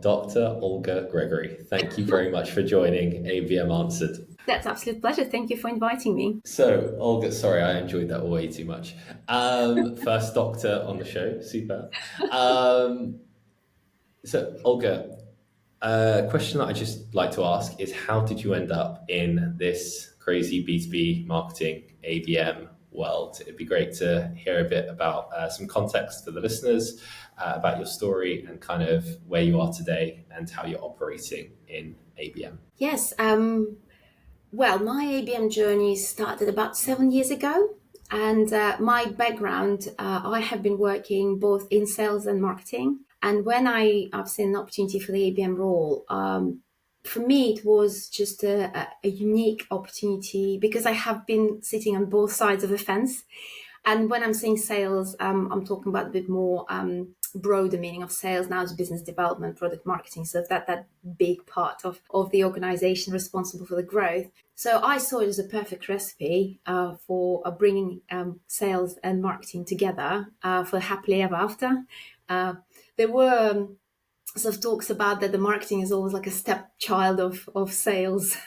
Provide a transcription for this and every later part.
Dr. Olga Gregory. Thank you very much for joining ABM Answered. That's absolute pleasure. Thank you for inviting me. So, Olga, sorry, I enjoyed that way too much. First doctor on the show, super. So, Olga, a question that I just like to ask is how did you end up in this crazy B2B marketing ABM world? It'd be great to hear a bit about some context for the listeners, about your story and kind of where you are today and how you're operating in ABM. Yes. Well, my ABM journey started about 7 years ago. And my background, I have been working both in sales and marketing. And when I've seen an opportunity for the ABM role, for me, it was just a unique opportunity because I have been sitting on both sides of the fence. And when I'm saying sales, I'm talking about a bit more broader meaning of sales now is business development, product marketing. So that big part of the organization responsible for the growth. So I saw it as a perfect recipe for bringing sales and marketing together for happily ever after. There were sort of talks about that the marketing is always like a stepchild of sales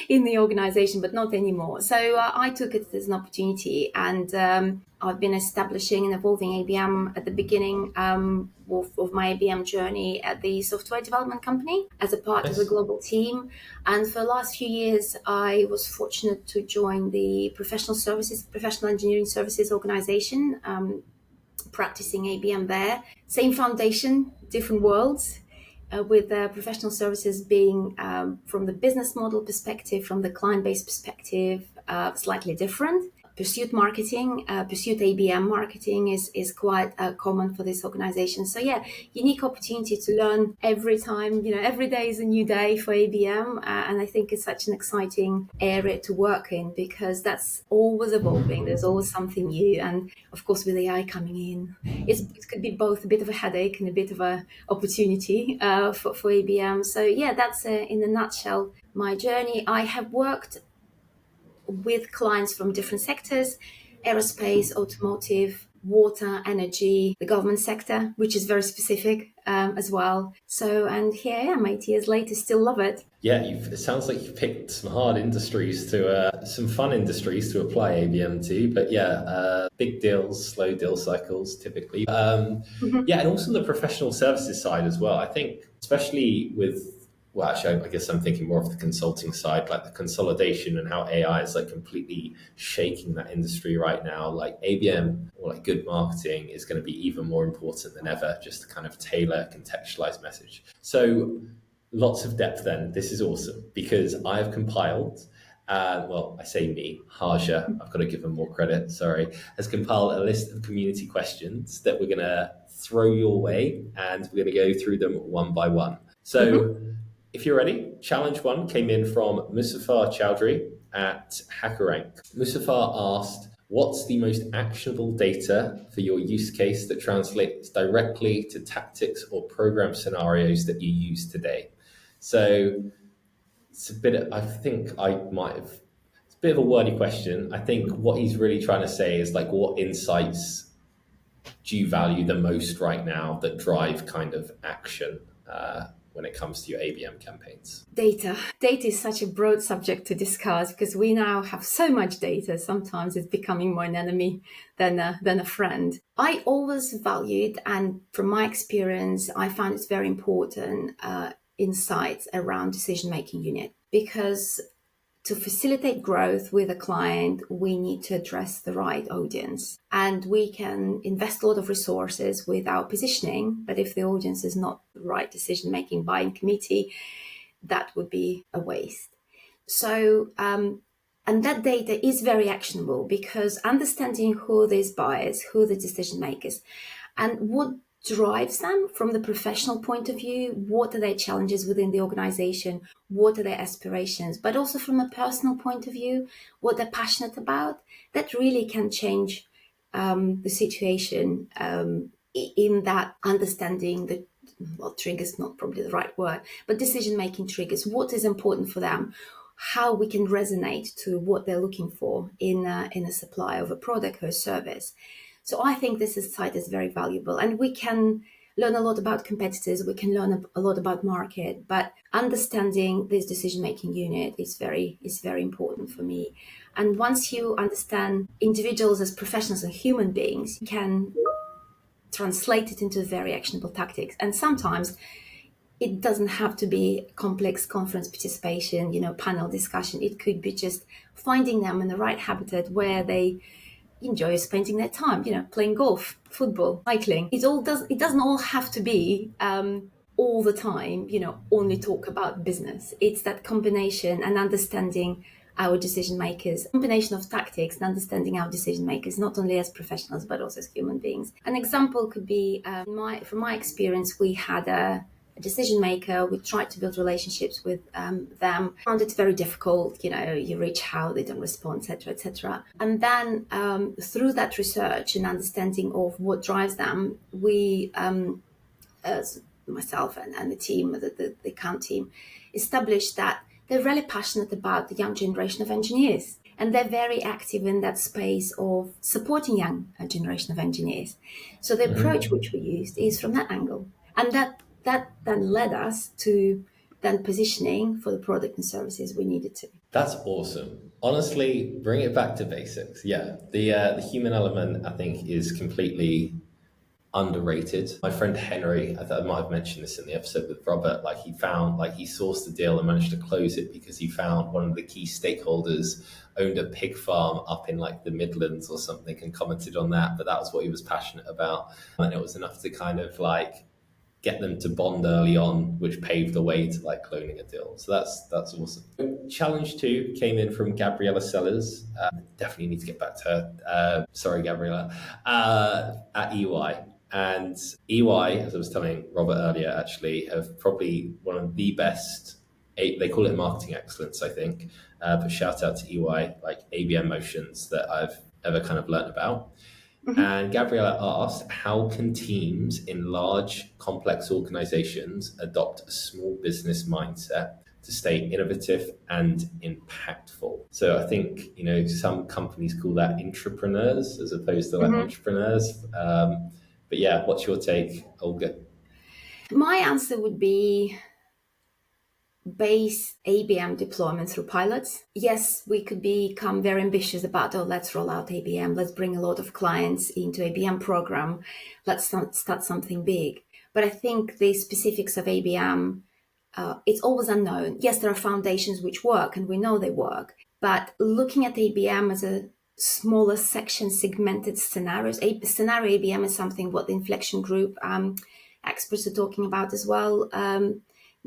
in the organization, but not anymore. So I took it as an opportunity, and I've been establishing and evolving ABM at the beginning of my ABM journey at the software development company as a part of the global team. And for the last few years, I was fortunate to join the professional engineering services organization, practicing ABM there. Same foundation, different worlds, with professional services being from the business model perspective, from the client-based perspective, slightly different. Pursuit ABM marketing is quite common for this organization. So yeah, unique opportunity to learn every time, every day is a new day for ABM. And I think it's such an exciting area to work in because that's always evolving. There's always something new. And of course, with AI coming in, it could be both a bit of a headache and a bit of a opportunity for ABM. So yeah, that's in a nutshell my journey. I have worked with clients from different sectors: aerospace, automotive, water, energy, the government sector, which is very specific as well. So, and here I am 8 years later, still love it. Yeah, it sounds like you've picked some hard industries some fun industries to apply ABM to, but yeah, big deals, slow deal cycles typically. Yeah, and also the professional services side as well. I think, especially well, actually, I guess I'm thinking more of the consulting side, like the consolidation and how AI is like completely shaking that industry right now. Like ABM or like good marketing is going to be even more important than ever, just to kind of tailor, contextualize message. So lots of depth then. This is awesome because I have compiled, well, I say me, Haja, I've got to give him more credit, sorry, has compiled a list of community questions that we're going to throw your way and we're going to go through them one by one. So if you're ready, challenge one came in from Mustafa Chowdhury at HackerRank. Mustafa asked, what's the most actionable data for your use case that translates directly to tactics or program scenarios that you use today? So it's a bit, it's a bit of a wordy question. I think what he's really trying to say is like, what insights do you value the most right now that drive kind of action when it comes to your ABM campaigns? Data is such a broad subject to discuss because we now have so much data. Sometimes it's becoming more an enemy than a friend. I always valued, and from my experience, I found it's very important, insights around decision-making unit, because to facilitate growth with a client, we need to address the right audience. And we can invest a lot of resources with our positioning, but if the audience is not the right decision-making buying committee, that would be a waste. So, and that data is very actionable because understanding who these buyers, who the decision makers, and what drives them from the professional point of view, what are their challenges within the organization, what are their aspirations, but also from a personal point of view, what they're passionate about, that really can change the situation in that understanding that, well, triggers not probably the right word, but decision-making triggers, what is important for them, how we can resonate to what they're looking for in a supply of a product or a service. So I think this insight is very valuable, and we can learn a lot about competitors, we can learn a lot about market, but understanding this decision-making unit is very important for me. And once you understand individuals as professionals and human beings, you can translate it into very actionable tactics. And sometimes it doesn't have to be complex conference participation, panel discussion. It could be just finding them in the right habitat where they enjoy spending their time, playing golf, football, cycling. It doesn't all have to be all the time, only talk about business. It's that combination and understanding our decision makers, combination of tactics and understanding our decision makers, not only as professionals, but also as human beings. An example could be, from my experience, we had a decision maker. We tried to build relationships with them. Found it very difficult. You reach out, they don't respond, etc., etc. And then through that research and understanding of what drives them, we, as myself and the team, the account team, established that they're really passionate about the young generation of engineers. And they're very active in that space of supporting young generation of engineers. So the approach which we used is from that angle. And that then led us to then positioning for the product and services we needed to. That's awesome. Honestly, bring it back to basics. Yeah, the human element, I think, is completely underrated. My friend Henry, I might have mentioned this in the episode with Robert, he sourced the deal and managed to close it because he found one of the key stakeholders owned a pig farm up in the Midlands or something and commented on that, but that was what he was passionate about. And it was enough to kind of get them to bond early on, which paved the way to cloning a deal. So that's awesome. Challenge 2 came in from Gabriella Sellers. Definitely need to get back to her. Sorry, Gabriella. At EY. And EY, as I was telling Robert earlier, actually have probably one of the best, they call it marketing excellence, I think, but shout out to EY, ABM motions that I've ever kind of learned about. And Gabriella asked, how can teams in large, complex organizations adopt a small business mindset to stay innovative and impactful? So I think, some companies call that intrapreneurs as opposed to entrepreneurs. But yeah, what's your take, Olga? My answer would be base ABM deployment through pilots. Yes, we could become very ambitious about, let's roll out ABM, let's bring a lot of clients into ABM program, let's start something big. But I think the specifics of ABM, it's always unknown. Yes, there are foundations which work and we know they work, but looking at ABM as a smaller section, segmented scenarios, scenario ABM is something what the Inflection Group experts are talking about as well.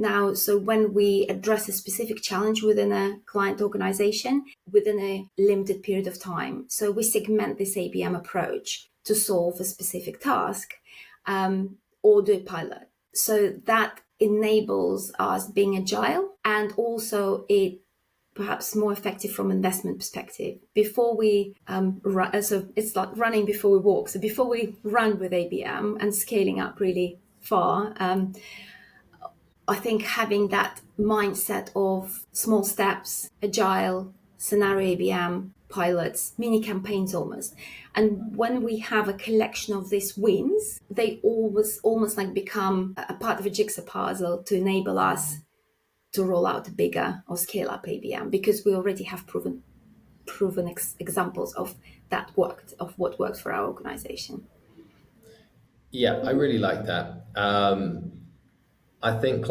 Now, so when we address a specific challenge within a client organization within a limited period of time, so we segment this ABM approach to solve a specific task or do a pilot. So that enables us being agile, and also it perhaps more effective from investment perspective. Before we run, so it's like running before we walk. So before we run with ABM and scaling up really far, I think having that mindset of small steps, agile, scenario ABM, pilots, mini campaigns almost. And when we have a collection of these wins, they almost become a part of a jigsaw puzzle to enable us to roll out a bigger or scale up ABM, because we already have proven examples of what worked for our organization. Yeah, I really like that. I think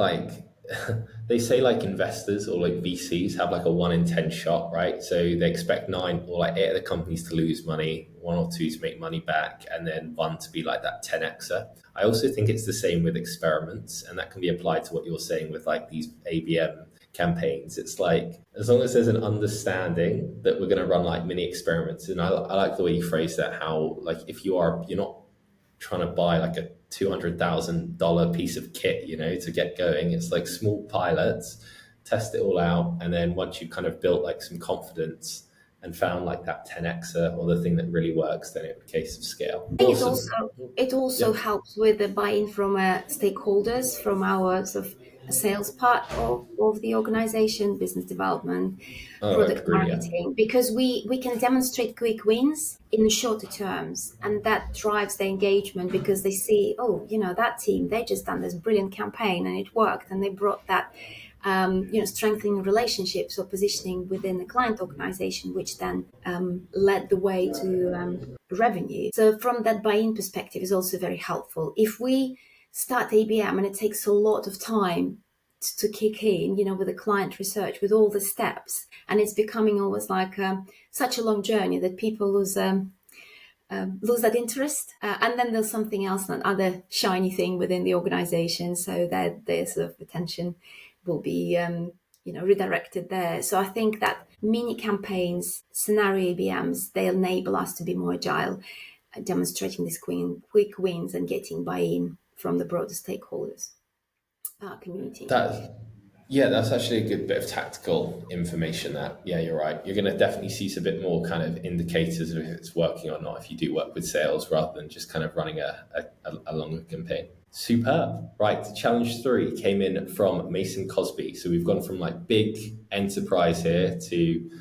they say investors or VCs have a 1 in 10 shot, right? So they expect 9 or 8 of the companies to lose money, 1 or 2 to make money back, and then 1 to be that 10xer. I also think it's the same with experiments, and that can be applied to what you're saying with these ABM campaigns. It's as long as there's an understanding that we're going to run mini experiments, and I like the way you phrase that, how if you're not trying to buy a $200,000 piece of kit, to get going. It's small pilots, test it all out, and then once you've kind of built some confidence, and found like that 10xer or the thing that really works, then in case of scale. I think Awesome. it also Yeah. helps with the buy-in from stakeholders, from our sort of sales part of the organization, business development, Oh, I product agree. Yeah. marketing, because we can demonstrate quick wins in shorter terms, and that drives their engagement because they see, oh, that team, they just done this brilliant campaign and it worked, and they brought that strengthening relationships or positioning within the client organization, which then led the way to revenue. So from that buy-in perspective is also very helpful. If we start ABM and it takes a lot of time to kick in, with the client research, with all the steps, and it's becoming almost like such a long journey that people lose that interest, and then there's something else, another shiny thing within the organization, so that their sort of attention will be redirected there. So I think that mini campaigns, scenario ABMs, they enable us to be more agile, demonstrating these quick wins and getting buy-in from the broader stakeholders community. That's actually a good bit of tactical information. That, yeah, you're right. You're going to definitely see a bit more kind of indicators of if it's working or not if you do work with sales rather than just kind of running a longer campaign. Superb. Right, challenge 3 came in from Mason Cosby. So we've gone from like big enterprise here to,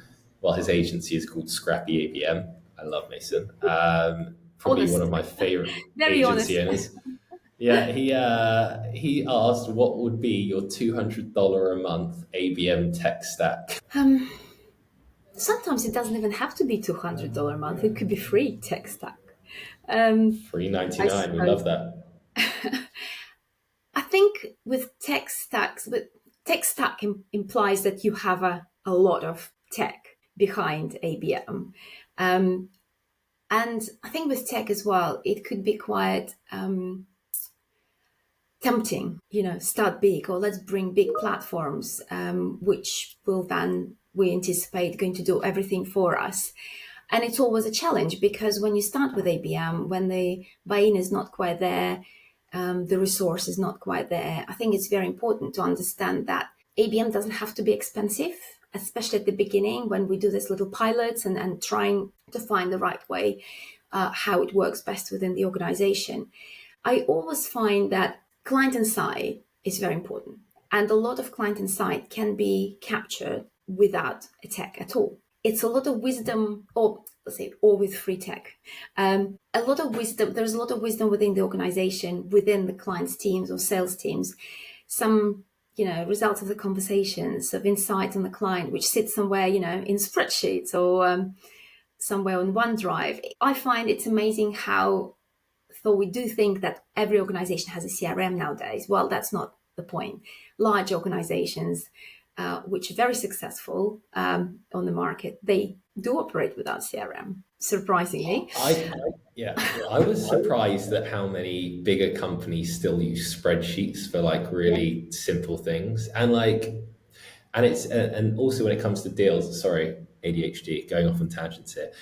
well, his agency is called Scrappy ABM. I love Mason. Probably Honest. one of my favorite Very agency honest. owners. Yeah, he asked what would be your $200 a month ABM tech stack. Sometimes it doesn't even have to be $200 a month. It could be free tech stack. Free I 99. We suppose. love that. I think with tech stacks, but tech stack implies that you have a lot of tech behind ABM. And I think with tech as well, it could be quite tempting, start big, or let's bring big platforms, which will then, we anticipate, going to do everything for us. And it's always a challenge because when you start with ABM, when the buy-in is not quite there, the resource is not quite there, I think it's very important to understand that ABM doesn't have to be expensive, especially at the beginning when we do this little pilots and trying to find the right way, how it works best within the organization. I always find that client insight is very important. And a lot of client insight can be captured without a tech at all. It's a lot of wisdom, or let's say, or with free tech. There's a lot of wisdom within the organization, within the client's teams or sales teams. Some, results of the conversations, of insight on the client, which sits somewhere, in spreadsheets or somewhere on OneDrive. I find it's amazing how, though we do think that every organization has a CRM nowadays, well, that's not the point. Large organizations, which are very successful on the market, they do operate without CRM, surprisingly. I was surprised at how many bigger companies still use spreadsheets for like really simple things, and also when it comes to deals. Sorry, ADHD, going off on tangents here.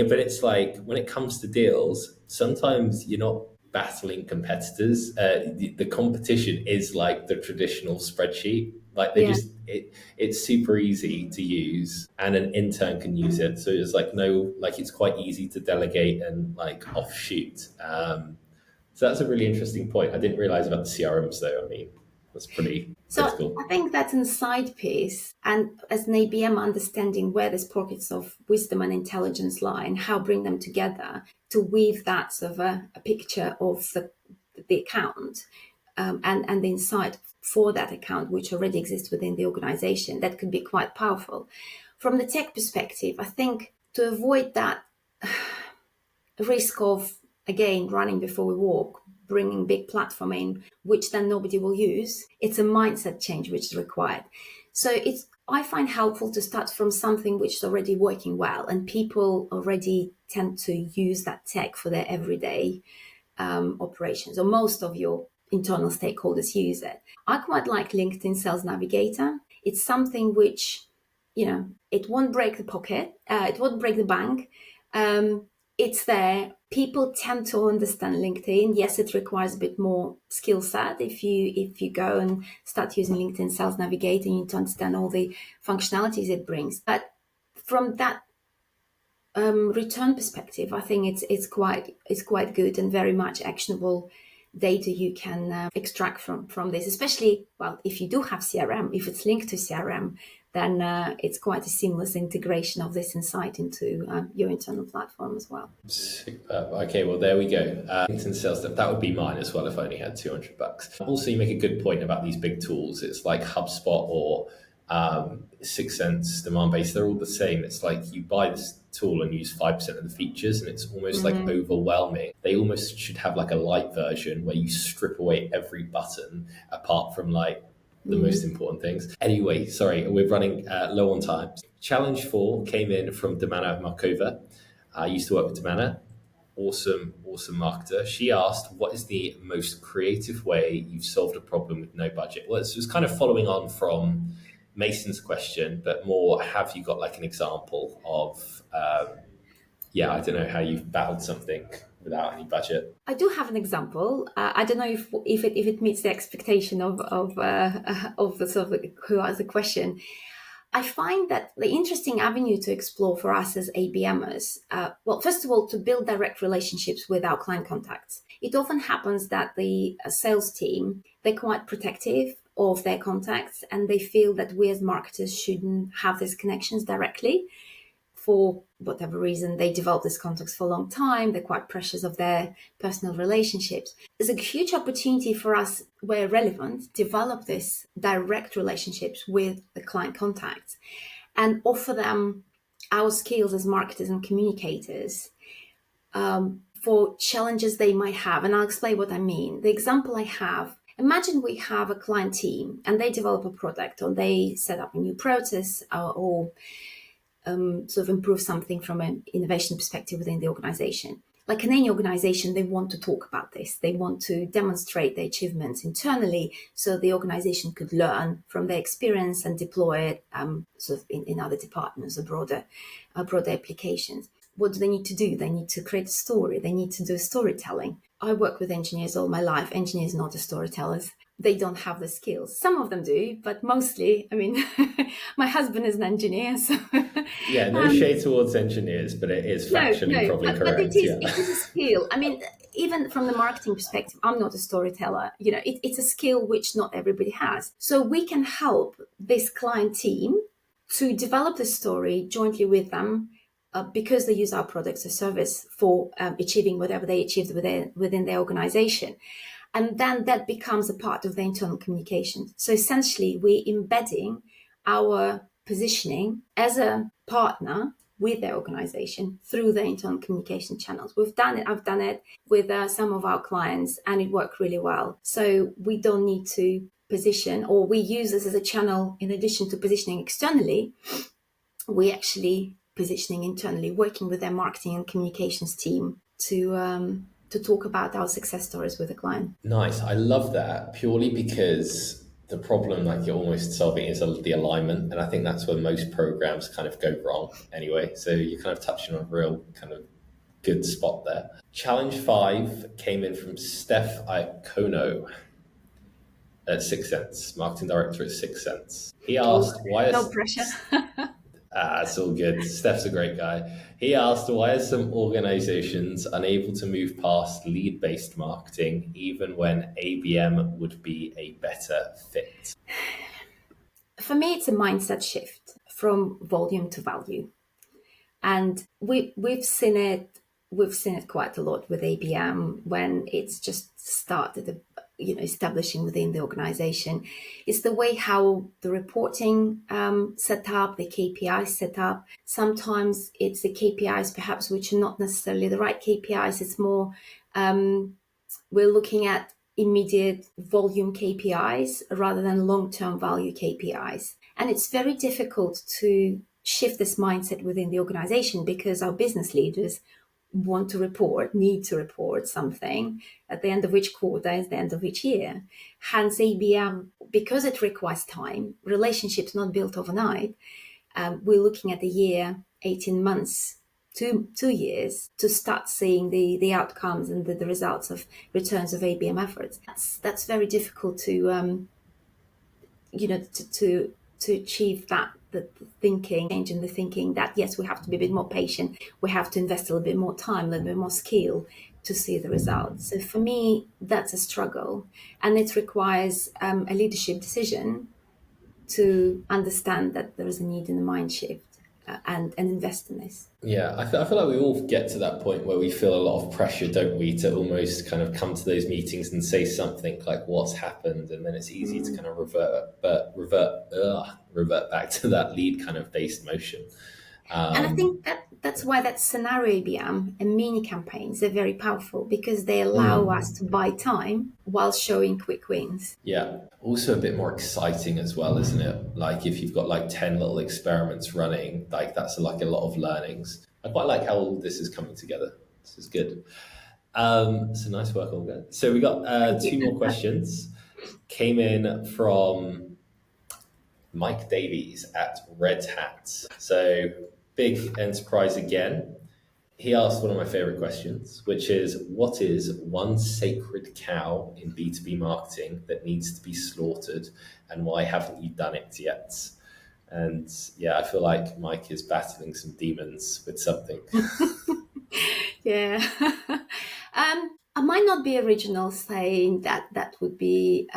But it's like when it comes to deals, sometimes you're not battling competitors. The competition is like the traditional spreadsheet. Like it's super easy to use, and an intern can use it. So it's it's quite easy to delegate and like offshoot. So that's a really interesting point. I didn't realize about the CRMs though. I mean, that's pretty critical. I think that's a side piece, and as an ABM, understanding where there's pockets of wisdom and intelligence lie and how bring them together to weave that sort of a picture of the account and the insight for that account, which already exists within the organization, that could be quite powerful. From the tech perspective, I think to avoid that risk of, again, running before we walk, bringing big platform in, which then nobody will use, it's a mindset change which is required. So I find helpful to start from something which is already working well, and people already tend to use that tech for their everyday operations, or most of your internal stakeholders use it. I quite like LinkedIn Sales Navigator. It's something which, it won't break the pocket, it won't break the bank. It's there. People tend to understand LinkedIn. Yes, it requires a bit more skill set. If you go and start using LinkedIn Sales Navigator, you need to understand all the functionalities it brings. But from that return perspective, I think it's quite good and very much actionable data you can extract from this. Especially, well, if you do have CRM, if it's linked to CRM, then it's quite a seamless integration of this insight into your internal platform as well. Superb. Okay, well, there we go. LinkedIn sales stuff, that would be mine as well if I only had $200. Also, you make a good point about these big tools. It's like HubSpot or 6 Sense, Demand Base. They're all the same. It's like you buy this tool and use 5% of the features, and it's almost like overwhelming. They almost should have like a light version where you strip away every button apart from like the most important things. Anyway, sorry, we're running low on time. Challenge 4 came in from Damana Markova. I used to work with Damana. Awesome marketer. She asked, what is the most creative way you've solved a problem with no budget? Well, it was kind of following on from Mason's question, but more, have you got like an example of, I don't know how you've battled something without any budget? I do have an example. I don't know if it meets the expectation of the sort of who asked the question. I find that the interesting avenue to explore for us as ABMers, well, first of all, to build direct relationships with our client contacts. It often happens that the sales team, they're quite protective of their contacts, and they feel that we as marketers shouldn't have these connections directly. For whatever reason, they develop these contacts for a long time. They're quite precious of their personal relationships. There's a huge opportunity for us, where relevant, develop these direct relationships with the client contacts and offer them our skills as marketers and communicators for challenges they might have. And I'll explain what I mean. The example I have, imagine we have a client team and they develop a product, or they set up a new process, or sort of improve something from an innovation perspective within the organization. Like in any organization, they want to talk about this. They want to demonstrate their achievements internally so the organization could learn from their experience and deploy it sort of in other departments or broader applications. What do they need to do? They need to create a story. They need to do storytelling. I work with engineers all my life. Engineers are not the storytellers. They don't have the skills. Some of them do, but mostly, I mean, my husband is an engineer, so... Yeah, no shade towards engineers, but it is factually probably correct. But it is a skill. I mean, even from the marketing perspective, I'm not a storyteller. You know, it's a skill which not everybody has. So we can help this client team to develop the story jointly with them, because they use our products or service for achieving whatever they achieved within their organization. And then that becomes a part of the internal communication. So essentially, we're embedding our positioning as a partner with their organization through the internal communication channels. We've done it. I've done it with some of our clients, and it worked really well. So we don't need to position, or we use this as a channel in addition to positioning externally. We actually positioning internally, working with their marketing and communications team to talk about our success stories with the client. Nice. I love that, purely because the problem, like you're almost solving, is the alignment. And I think that's where most programs kind of go wrong anyway. So you're kind of touching on a real kind of good spot there. Challenge 5 came in from Steph Iacono at 6 Sense, marketing director at 6 Sense. He asked, why no pressure. It's all good. Steph's a great guy. He asked, why are some organizations unable to move past lead-based marketing even when ABM would be a better fit? For me, it's a mindset shift from volume to value. And we've seen it quite a lot with ABM when it's just started establishing within the organization. It's the way how the reporting set up, the KPIs set up. Sometimes it's the KPIs perhaps which are not necessarily the right KPIs. It's more we're looking at immediate volume KPIs rather than long-term value KPIs. And it's very difficult to shift this mindset within the organization because our business leaders need to report something at the end of each quarter, at the end of each year. Hence ABM, because it requires time, relationships not built overnight, we're looking at a year, 18 months, 2 years to start seeing the outcomes and the results of returns of ABM efforts. That's very difficult to achieve that the thinking, changing the thinking that, yes, we have to be a bit more patient. We have to invest a little bit more time, a little bit more skill to see the results. So for me, that's a struggle. And it requires a leadership decision to understand that there is a need in the mind shift and invest in this. Yeah, I feel like we all get to that point where we feel a lot of pressure, don't we, to almost kind of come to those meetings and say something like what's happened, and then it's easy to kind of revert back to that lead kind of based motion. And I think that's why that scenario ABM and mini campaigns are very powerful, because they allow us to buy time while showing quick wins. Yeah. Also a bit more exciting as well, isn't it? Like if you've got like 10 little experiments running, like that's like a lot of learnings. I quite like how all this is coming together. This is good. So nice work, Olga. So we got 2 more questions. Came in from Mike Davies at Red Hat. So big enterprise again. He asked one of my favorite questions, which is, what is one sacred cow in B2B marketing that needs to be slaughtered, and why haven't you done it yet? And yeah, I feel like Mike is battling some demons with something. Yeah. I might not be original saying that would be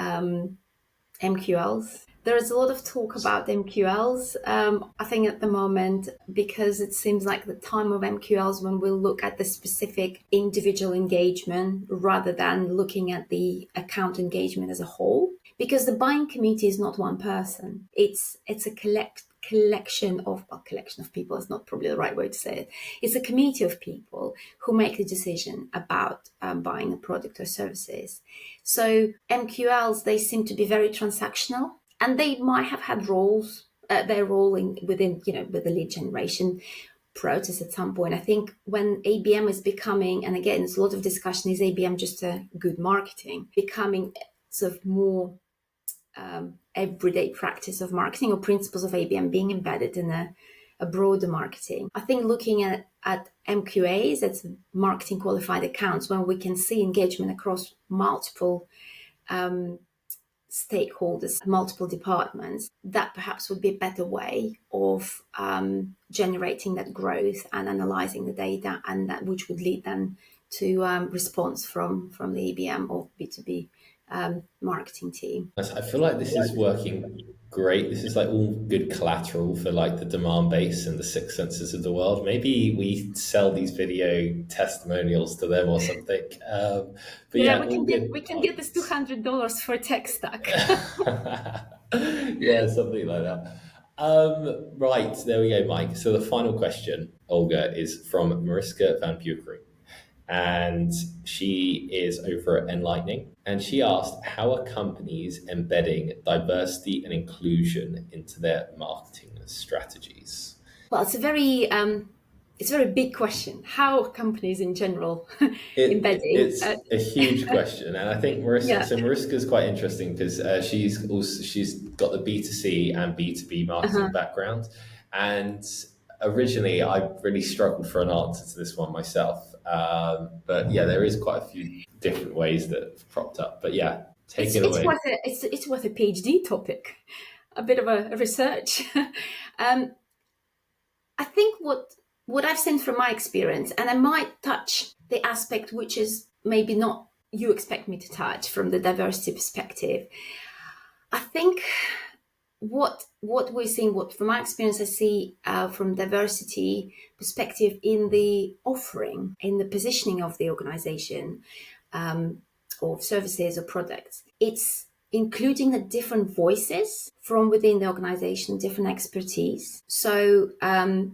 MQLs. There is a lot of talk about MQLs, I think at the moment, because it seems like the time of MQLs when we'll look at the specific individual engagement rather than looking at the account engagement as a whole. Because the buying committee is not one person. It's a collection of people is not probably the right way to say it. It's a committee of people who make the decision about buying a product or services. So MQLs, they seem to be very transactional, and they might have had roles, their role within, with the lead generation process at some point. I think when ABM is becoming, and again, there's a lot of discussion, is ABM just a good marketing, becoming sort of more everyday practice of marketing, or principles of ABM being embedded in a broader marketing. I think looking at MQAs, that's marketing qualified accounts, when we can see engagement across multiple stakeholders, multiple departments, that perhaps would be a better way of generating that growth and analyzing the data, and that which would lead then to response from the ABM or B2B marketing team. I feel like this is working great. This is like all good collateral for like the demand base and the six senses of the world. Maybe we sell these video testimonials to them or something. But yeah, we can get this $200 for a tech stack. Yeah, something like that. Right, there we go, Mike. So the final question, Olga, is from Mariska Van Buchering. And she is over at Enlightening. And she asked, how are companies embedding diversity and inclusion into their marketing strategies? Well, it's a very big question. How are companies in general embedding? It's a huge question, and I think Mariska is quite interesting because she's got the B2C and B2B marketing background, and originally I really struggled for an answer to this one myself. But yeah, there is quite a few different ways that have cropped up. But yeah, take it away. It's worth a PhD topic, a bit of a research. I think what I've seen from my experience, and I might touch the aspect which is maybe not you expect me to touch from the diversity perspective. I think what we're seeing, what from my experience I see from diversity perspective in the offering, in the positioning of the organization, of services or products, it's including the different voices from within the organization, different expertise. So there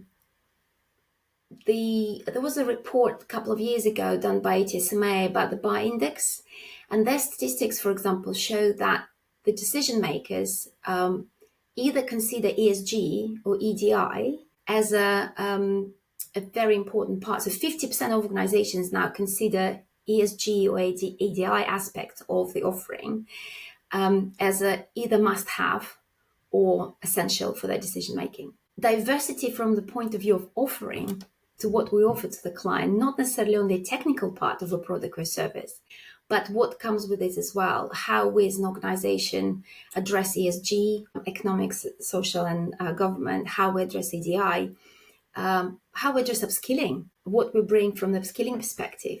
was a report a couple of years ago done by HSMA about the buy index, and their statistics, for example, show that the decision makers either consider ESG or EDI as a very important part. So 50% of organizations now consider ESG or EDI aspect of the offering as a either must-have or essential for their decision making. Diversity from the point of view of offering to what we offer to the client, not necessarily on the technical part of a product or service, But what comes with it as well, how we as an organization address ESG, economics, social and government, how we address EDI, how we address upskilling, what we bring from the upskilling perspective.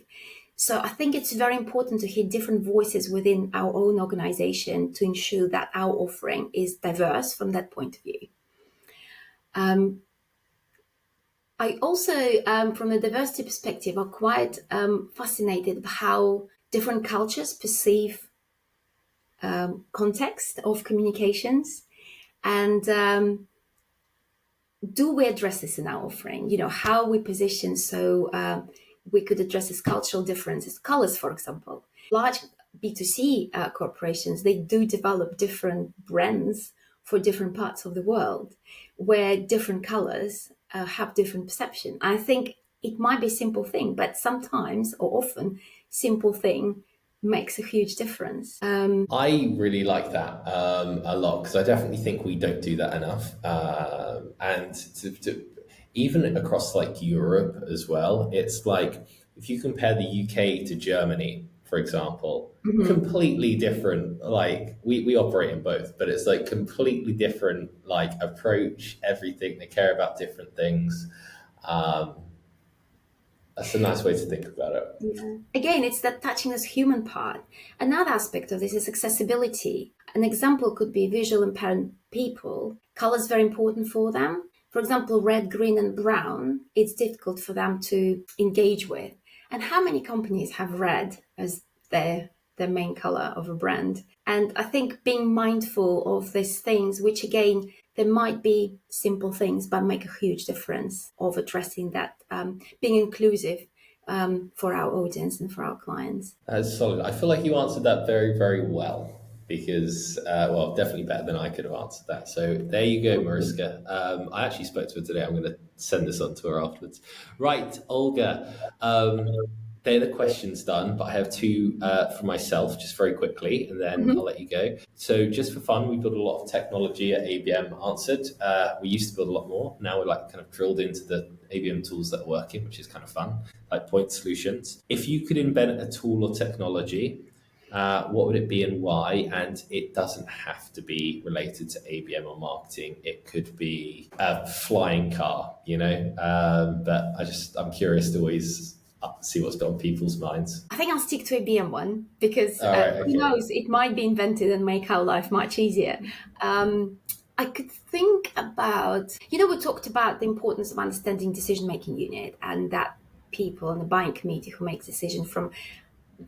So I think it's very important to hear different voices within our own organization to ensure that our offering is diverse from that point of view. I also, from a diversity perspective, are quite fascinated by how different cultures perceive context of communications, and do we address this in our offering? How we position so we could address this cultural differences, colors, for example. Large B2C corporations, they do develop different brands for different parts of the world, where different colors have different perception. I think it might be a simple thing, but sometimes or often simple thing makes a huge difference. I really like that a lot, because I definitely think we don't do that enough. And even across like Europe as well, it's like if you compare the UK to Germany, for example, completely different. Like we operate in both, but it's like completely different like approach, everything. They care about different things. That's a nice way to think about it. Yeah. Again, it's that touching this human part. Another aspect of this is accessibility. An example could be visual impaired people. Color is very important for them. For example, red, green, and brown, it's difficult for them to engage with. And how many companies have red as their main color of a brand? And I think being mindful of these things, which again, there might be simple things, but make a huge difference of addressing that, being inclusive for our audience and for our clients. That's solid. I feel like you answered that very, very well, because, well, definitely better than I could have answered that. So there you go, Mariska. I actually spoke to her today. I'm going to send this on to her afterwards. Right, Olga. They're the questions done, but I have two for myself, just very quickly, and then I'll let you go. So just for fun, we build a lot of technology at ABM answered. We used to build a lot more. Now we're like kind of drilled into the ABM tools that are working, which is kind of fun, like point solutions. If you could invent a tool or technology, what would it be and why? And it doesn't have to be related to ABM or marketing. It could be a flying car, but I'm curious to always see what's on people's minds. I think I'll stick to a BM one, because Okay. who knows, it might be invented and make our life much easier. I could think about, we talked about the importance of understanding decision-making unit, and that people on the buying committee who make decisions from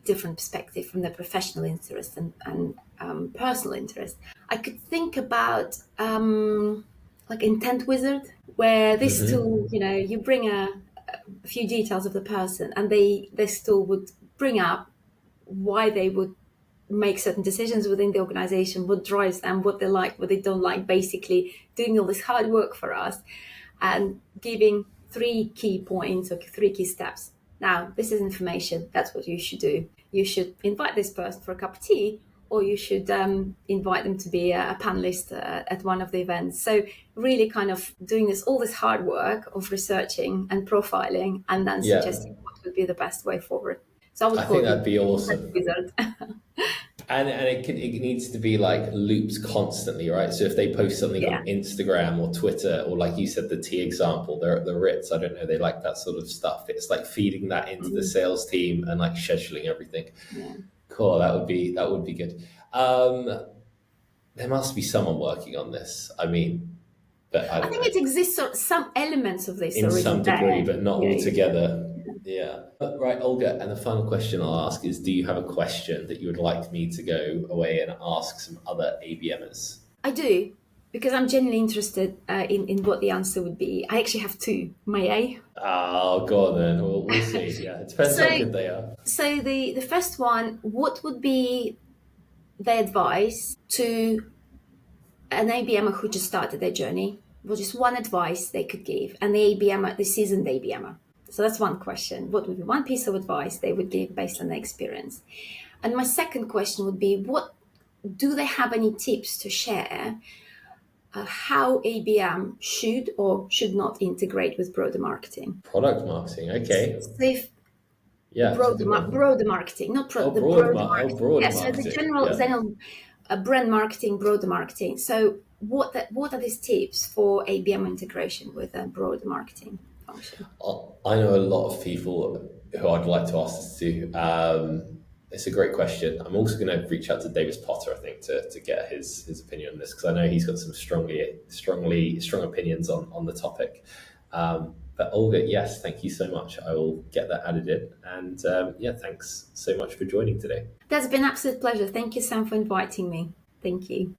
different perspective, from their professional interest and personal interest. I could think about like Intent Wizard, where this tool, you bring a few details of the person, and this tool would bring up why they would make certain decisions within the organization, what drives them, what they like, what they don't like, basically doing all this hard work for us and giving 3 key points or 3 key steps. Now, this is information. That's what you should do. You should invite this person for a cup of tea, or you should invite them to be a panelist at one of the events. So really kind of doing all this hard work of researching and profiling, and then suggesting what would be the best way forward. So I think that'd be awesome. Wizard. And it needs to be like loops constantly, right? So if they post something on Instagram or Twitter, or like you said, the tea example, they're at the Ritz, I don't know, they like that sort of stuff. It's like feeding that into the sales team and like scheduling everything. Yeah. Cool, that would be good. There must be someone working on this. I mean, but I think it exists, some elements of this in some degree, but not all together. Yeah. Right, Olga, and the final question I'll ask is, do you have a question that you would like me to go away and ask some other ABMers? I do, because I'm genuinely interested in what the answer would be. I actually have 2. May I? Oh, go on then. We'll see. Yeah, it depends how good they are. So the first one, what would be the advice to an ABMer who just started their journey? Well, just one advice they could give, and the seasoned ABMer. So that's one question. What would be one piece of advice they would give based on their experience? And my second question would be, what do they have any tips to share how ABM should or should not integrate with broader marketing? Product marketing, okay. So Yeah, it's a good one. Broader marketing, not Oh, the broad marketing. broader Yeah, so the marketing. general Yeah. brand marketing, broader marketing. So what are these tips for ABM integration with a broader marketing function? I know a lot of people who I'd like to ask this to. It's a great question. I'm also going to reach out to Davis Potter, I think, to get his opinion on this, because I know he's got some strong opinions on the topic. But Olga, yes, thank you so much. I will get that added in. And yeah, thanks so much for joining today. That's been an absolute pleasure. Thank you, Sam, for inviting me. Thank you.